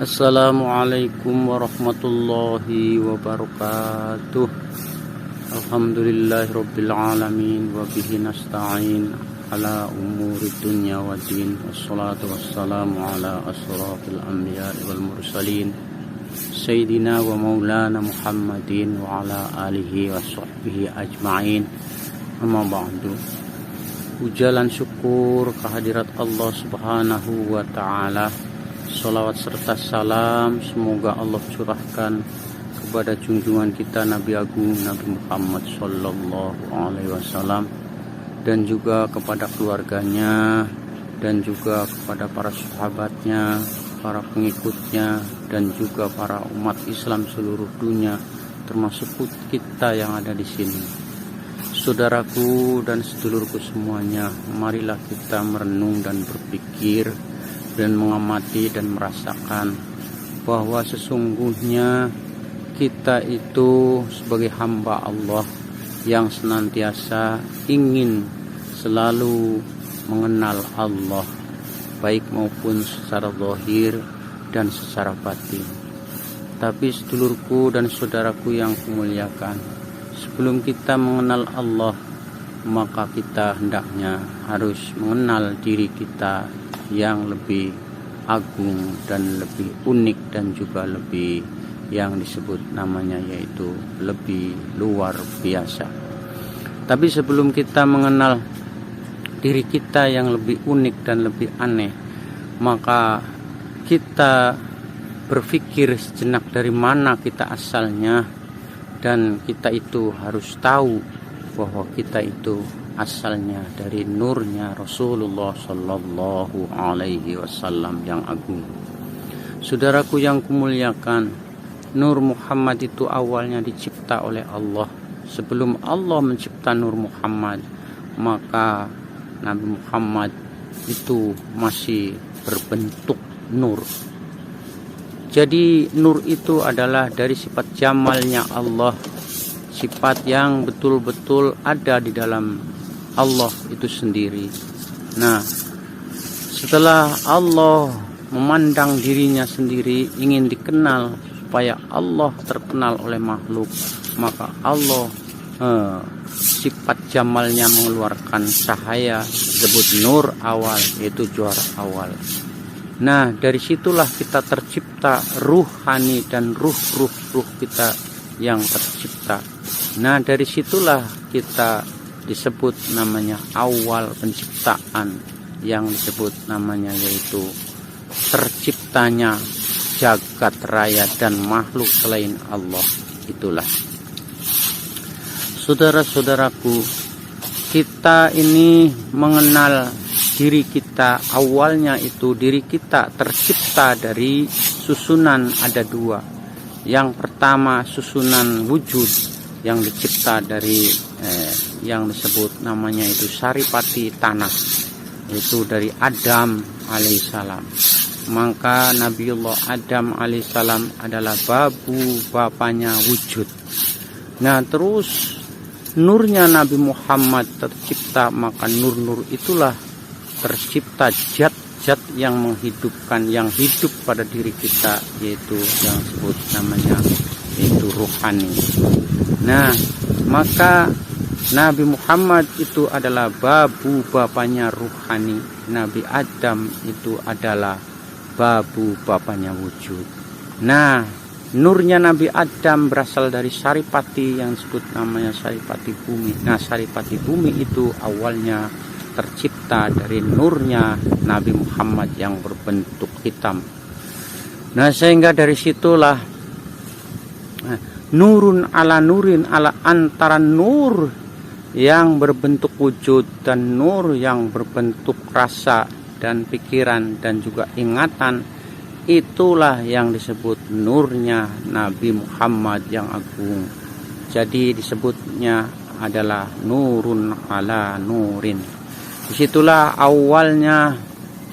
Assalamualaikum warahmatullahi wabarakatuh. Alhamdulillahirabbil alamin wa bihi nasta'in ala umuri dunya waddin. Wassalatu wassalamu ala asrafil anbiya'i wal mursalin sayyidina wa maulana Muhammadin wa ala alihi wa sahbihi ajma'in. Amma ba'du. Ujalan syukur kehadirat Allah Subhanahu wa ta'ala. Salawat serta salam semoga Allah curahkan kepada junjungan kita Nabi Agung Nabi Muhammad Sallallahu Alaihi Wasallam, dan juga kepada keluarganya, dan juga kepada para sahabatnya, para pengikutnya, dan juga para umat Islam seluruh dunia, termasuk kita yang ada di sini. Saudaraku dan sedulurku semuanya, marilah kita merenung dan berpikir dan mengamati dan merasakan bahwa sesungguhnya kita itu sebagai hamba Allah yang senantiasa ingin selalu mengenal Allah, baik maupun secara zahir dan secara batin. Tapi sedulurku dan saudaraku yang kumuliakan, sebelum kita mengenal Allah, maka kita hendaknya harus mengenal diri kita yang lebih agung dan lebih unik, dan juga lebih yang disebut namanya yaitu lebih luar biasa. Tapi sebelum kita mengenal diri kita yang lebih unik dan lebih aneh, maka kita berpikir sejenak dari mana kita asalnya, dan kita itu harus tahu bahwa kita itu asalnya dari nurnya Rasulullah Sallallahu Alaihi Wasallam yang agung. Saudaraku yang kumuliakan, Nur Muhammad itu awalnya dicipta oleh Allah. Sebelum Allah mencipta Nur Muhammad, maka Nabi Muhammad itu masih berbentuk nur. Jadi nur itu adalah dari sifat jamalnya Allah, sifat yang betul-betul ada di dalam Allah itu sendiri. Nah, setelah Allah memandang dirinya sendiri, ingin dikenal supaya Allah terkenal oleh makhluk, maka Allah sifat jamalnya mengeluarkan cahaya disebut nur awal, yaitu juara awal. Nah, dari situlah kita tercipta ruhani dan ruh kita yang tercipta. Nah, dari situlah kita disebut namanya awal penciptaan, yang disebut namanya yaitu terciptanya jagat raya dan makhluk selain Allah. Itulah saudara-saudaraku, kita ini mengenal diri kita. Awalnya itu diri kita tercipta dari susunan ada dua. Yang pertama susunan wujud yang dicipta dari yang disebut namanya itu saripati tanah, itu dari Adam alaihissalam. Maka Nabiullah Adam alaihissalam adalah bapaknya wujud. Nah, terus nurnya Nabi Muhammad tercipta, maka nur-nur itulah tercipta zat yang menghidupkan, yang hidup pada diri kita, yaitu yang disebut namanya yaitu ruhani. Nah, maka Nabi Muhammad itu adalah bapaknya ruhani. Nabi Adam itu adalah bapaknya wujud. Nah, nurnya Nabi Adam berasal dari saripati yang disebut namanya saripati bumi. Nah, saripati bumi itu awalnya tercipta dari nurnya Nabi Muhammad yang berbentuk hitam. Nah, sehingga dari situlah nurun ala nurin, ala antara nur yang berbentuk wujud dan nur yang berbentuk rasa dan pikiran dan juga ingatan, itulah yang disebut nurnya Nabi Muhammad yang agung. Jadi disebutnya adalah nurun ala nurin. Disitulah awalnya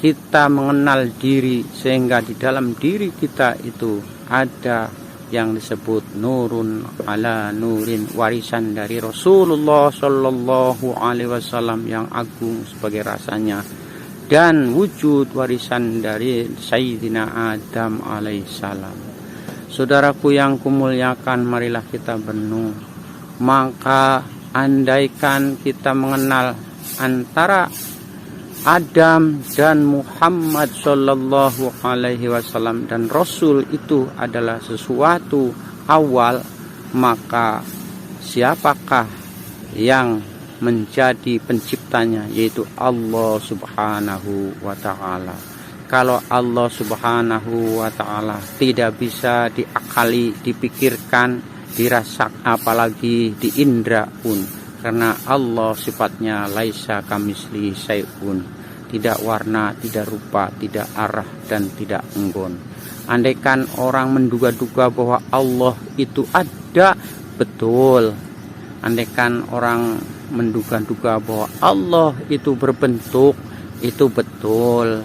kita mengenal diri, sehingga di dalam diri kita itu ada yang disebut nurun ala nurin, warisan dari Rasulullah Sallallahu Alaihi Wasallam yang agung sebagai rasanya. dan wujud warisan dari Sayyidina Adam alaihissalam. Saudaraku yang kumuliakan, marilah kita berenung. Maka andaikan kita mengenal antara Adam dan Muhammad sallallahu alaihi wasallam dan Rasul itu adalah sesuatu awal, maka siapakah yang menjadi penciptanya, yaitu Allah subhanahu wa ta'ala. Kalau Allah subhanahu wa ta'ala tidak bisa diakali, dipikirkan, dirasak, apalagi diindra pun, karena Allah sifatnya laisa kamisli syai'un, tidak warna, tidak rupa, tidak arah, dan tidak enggon. Andaikan orang menduga-duga bahwa Allah itu ada, betul. Andaikan orang menduga-duga bahwa Allah itu berbentuk, itu betul.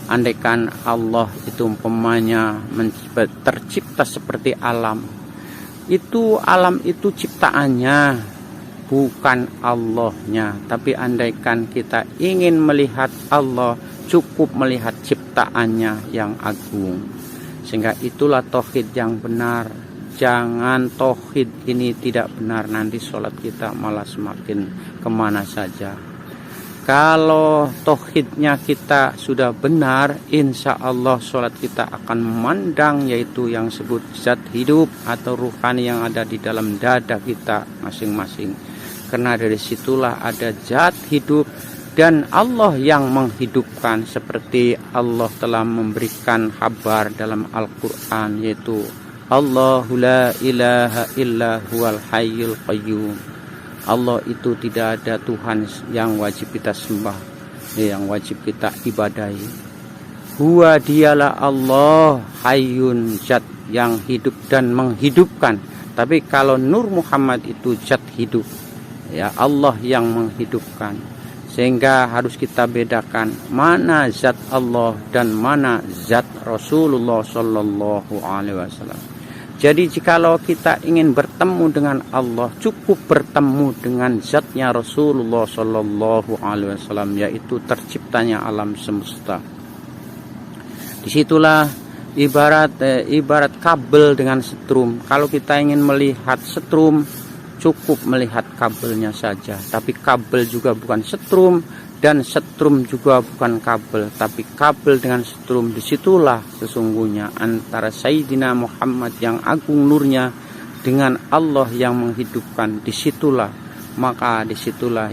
Andaikan Allah itu umpamanya tercipta seperti alam, itu alam itu ciptaannya, bukan Allahnya. Tapi andaikan kita ingin melihat Allah, cukup melihat ciptaannya yang agung. Sehingga itulah tauhid yang benar. Jangan tauhid ini tidak benar, nanti sholat kita malah semakin kemana saja. Kalau tauhidnya kita sudah benar, insya Allah sholat kita akan memandang, yaitu yang sebut zat hidup atau ruhani yang ada di dalam dada kita masing-masing. Karena dari situlah ada zat hidup dan Allah yang menghidupkan, seperti Allah telah memberikan kabar dalam Al-Quran, yaitu Allahu la ilaha illa huwal hayyul qayyum. Allah itu tidak ada Tuhan yang wajib kita sembah, yang wajib kita ibadahi. Huwa, dialah Allah, hayyun, zat yang hidup dan menghidupkan. Tapi kalau Nur Muhammad itu zat hidup, ya Allah yang menghidupkan. Sehingga harus kita bedakan mana zat Allah dan mana zat Rasulullah sallallahu alaihi wasallam. Jadi jikalau kita ingin bertemu dengan Allah, cukup bertemu dengan zatnya Rasulullah sallallahu alaihi wasallam, yaitu terciptanya alam semesta. Disitulah ibarat kabel dengan setrum. Kalau kita ingin melihat setrum, cukup melihat kabelnya saja. Tapi kabel juga bukan setrum, dan setrum juga bukan kabel, tapi kabel dengan setrum. Disitulah sesungguhnya antara Sayyidina Muhammad yang agung nurnya dengan Allah yang menghidupkan. Disitulah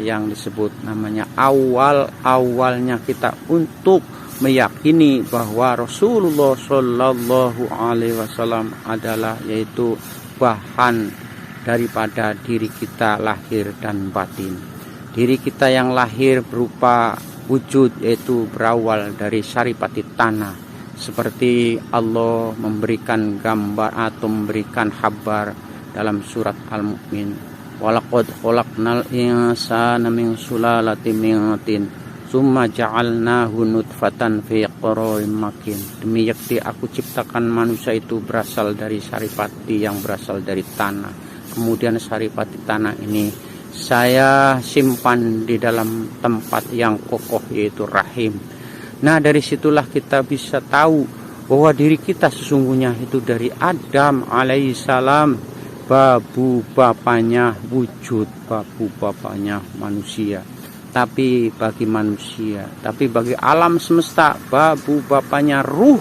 yang disebut namanya awalnya kita untuk meyakini bahwa Rasulullah Shallallahu Alaihi Wasallam adalah yaitu bahan daripada diri kita lahir dan batin. Diri kita yang lahir berupa wujud, yaitu berawal dari saripati tanah. Seperti Allah memberikan gambar atau memberikan kabar dalam surat Al-Mu'min. Walaqad khalaqnal insana min sulalatin min tin, tsumma ja'alnahu nutfatan fi qararin makin. Demi yakti aku ciptakan manusia itu berasal dari saripati yang berasal dari tanah. Kemudian saripati tanah ini saya simpan di dalam tempat yang kokoh, yaitu rahim. Nah, dari situlah kita bisa tahu bahwa diri kita sesungguhnya itu dari Adam alaihissalam, babu bapaknya wujud, babu bapaknya manusia. Tapi bagi manusia, tapi bagi alam semesta, babu bapaknya ruh,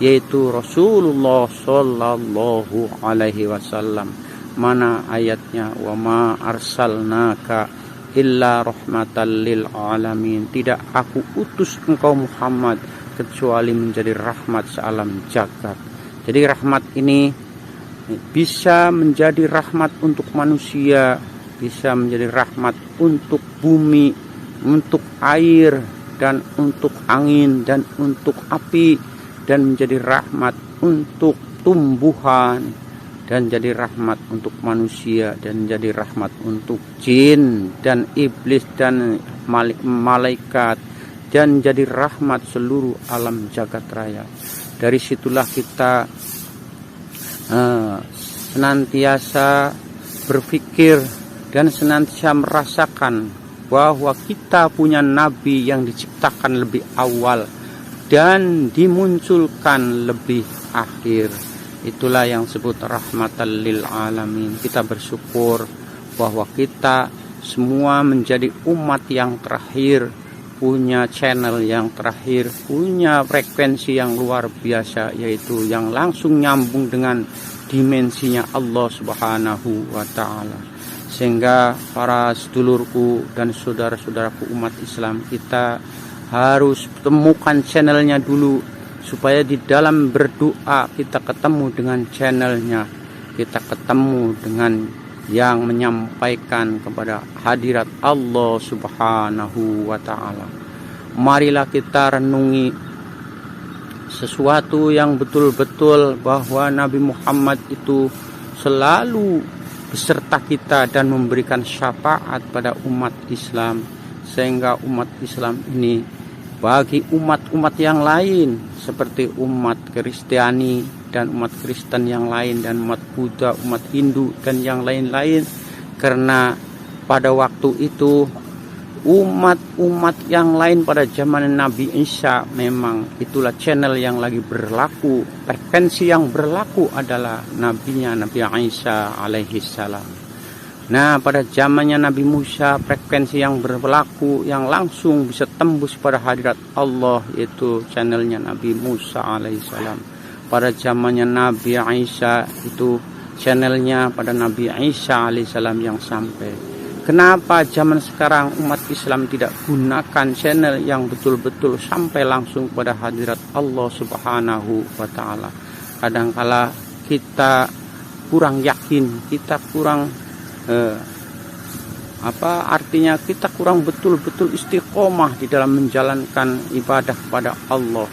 yaitu Rasulullah sallallahu alaihi wasallam. Mana ayatnya? Wa ma arsalnaka illa rahmatan lil alamin. Tidak aku utus engkau Muhammad kecuali menjadi rahmat sealam jagat. Jadi rahmat ini bisa menjadi rahmat untuk manusia, bisa menjadi rahmat untuk bumi, untuk air, dan untuk angin, dan untuk api, dan menjadi rahmat untuk tumbuhan, dan jadi rahmat untuk manusia, dan jadi rahmat untuk jin dan iblis dan malaikat, dan jadi rahmat seluruh alam jagat raya. Dari situlah kita senantiasa berpikir dan senantiasa merasakan bahwa kita punya nabi yang diciptakan lebih awal dan dimunculkan lebih akhir. Itulah yang disebut rahmatan lil alamin. Kita bersyukur bahwa kita semua menjadi umat yang terakhir, punya channel yang terakhir, punya frekuensi yang luar biasa, yaitu yang langsung nyambung dengan dimensinya Allah Subhanahu wa Ta'ala. Sehingga para sedulurku dan saudara-saudaraku umat Islam, kita harus temukan channelnya dulu, supaya di dalam berdoa kita ketemu dengan channelnya, kita ketemu dengan yang menyampaikan kepada hadirat Allah Subhanahu wa Ta'ala. Marilah kita renungi sesuatu yang betul-betul bahwa Nabi Muhammad itu selalu beserta kita dan memberikan syafaat pada umat Islam, sehingga umat Islam ini bagi umat-umat yang lain seperti umat Kristiani dan umat Kristen yang lain, dan umat Buddha, umat Hindu dan yang lain-lain, karena pada waktu itu umat-umat yang lain pada zaman Nabi Isa memang itulah channel yang lagi berlaku, frekuensi yang berlaku adalah nabinya Nabi Isa alaihi salam. Nah, pada zamannya Nabi Musa, frekuensi yang berlaku yang langsung bisa tembus pada hadirat Allah, yaitu channelnya Nabi Musa alaihissalam. Pada zamannya Nabi Isa, itu channelnya pada Nabi Isa alaihissalam yang sampai. Kenapa zaman sekarang umat Islam tidak gunakan channel yang betul-betul sampai langsung pada hadirat Allah Subhanahu wa Ta'ala? Kadangkala kita kurang yakin, kita kurang artinya kita kurang betul-betul istiqomah di dalam menjalankan ibadah kepada Allah.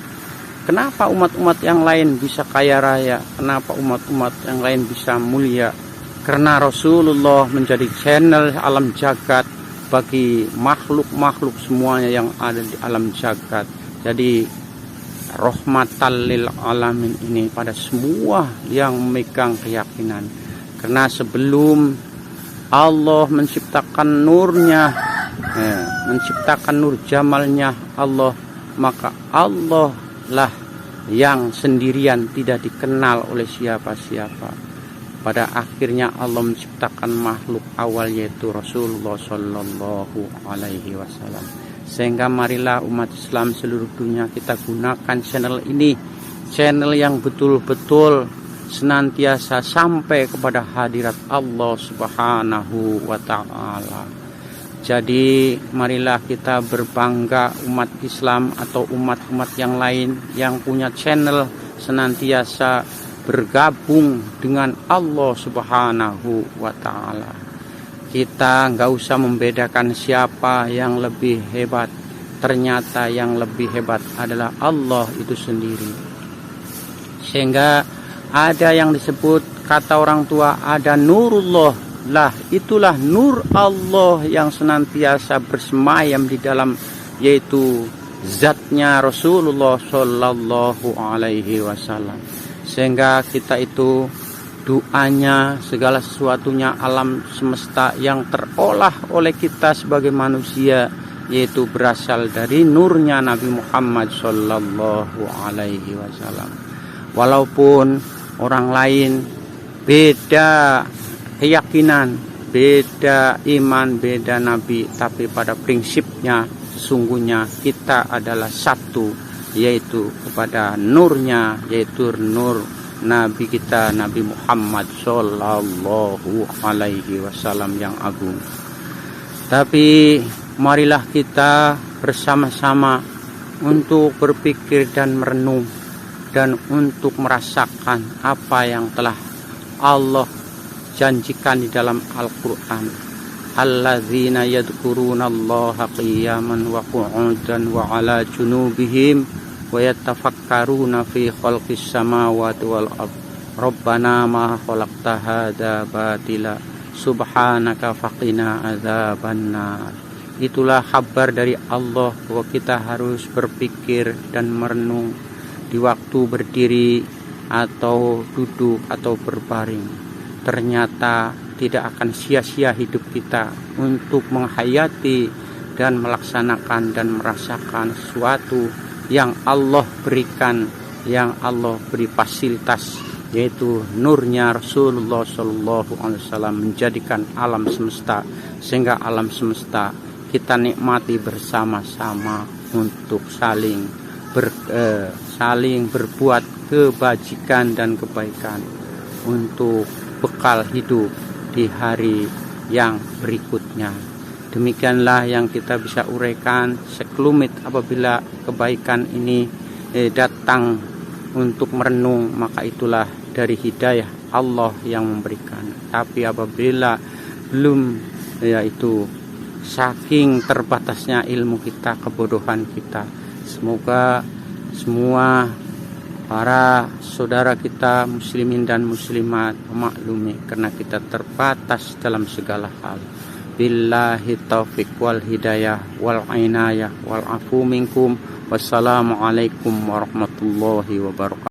Kenapa umat-umat yang lain bisa kaya raya? Kenapa umat-umat yang lain bisa mulia? Karena Rasulullah menjadi channel alam jagat bagi makhluk-makhluk semuanya yang ada di alam jagat. Jadi rahmatan lil alamin ini pada semua yang memegang keyakinan. Karena sebelum Allah menciptakan nurnya, menciptakan nur jamalnya Allah, maka Allah lah yang sendirian tidak dikenal oleh siapa-siapa. Pada akhirnya Allah menciptakan makhluk awal, yaitu Rasulullah Shallallahu Alaihi Wasallam. Sehingga marilah umat Islam seluruh dunia kita gunakan channel ini, channel yang betul-betul senantiasa sampai kepada hadirat Allah Subhanahu wa Ta'ala. Jadi marilah kita berbangga umat Islam atau umat-umat yang lain yang punya channel senantiasa bergabung dengan Allah Subhanahu wa Ta'ala. Kita nggak usah membedakan siapa yang lebih hebat. Ternyata yang lebih hebat adalah Allah itu sendiri. Sehingga ada yang disebut, kata orang tua, ada nurullah, lah itulah nur Allah yang senantiasa bersemayam di dalam, yaitu zatnya Rasulullah Shallallahu Alaihi Wasallam. Sehingga kita itu doanya, segala sesuatunya, alam semesta yang terolah oleh kita sebagai manusia, yaitu berasal dari nurnya Nabi Muhammad Shallallahu Alaihi Wasallam. Walaupun orang lain beda keyakinan, beda iman, beda nabi, tapi pada prinsipnya sesungguhnya kita adalah satu, yaitu kepada nurnya, yaitu nur nabi kita Nabi Muhammad Shallallahu Alaihi Wasallam yang agung. Tapi marilah kita bersama-sama untuk berpikir dan merenung, dan untuk merasakan apa yang telah Allah janjikan di dalam Al-Quran. Alladzina yadhkurunallaha qiyaman wa qu'udan wa ala junubihim wa yatafakkaruna fi khalqis samawati wal ard. Rabbana ma khalaqta hadza batila subhanaka faqina adzabannar. Itulah kabar dari Allah bahwa kita harus berpikir dan merenung di waktu berdiri atau duduk atau berbaring. Ternyata tidak akan sia-sia hidup kita untuk menghayati dan melaksanakan dan merasakan sesuatu yang Allah berikan, yang Allah beri fasilitas, yaitu nurnya Rasulullah Shallallahu Alaihi Wasallam menjadikan alam semesta, sehingga alam semesta kita nikmati bersama-sama untuk saling berbuat kebajikan dan kebaikan untuk bekal hidup di hari yang berikutnya. Demikianlah yang kita bisa uraikan sekelumit. Apabila kebaikan ini datang untuk merenung, maka itulah dari hidayah Allah yang memberikan. Tapi apabila belum, yaitu saking terbatasnya ilmu kita, kebodohan kita, semoga semua para saudara kita muslimin dan muslimat memaklumi, karena kita terbatas dalam segala hal. Billahi taufiq wal hidayah wal inayah wal afu minkum. Wassalamualaikum warahmatullahi wabarakatuh.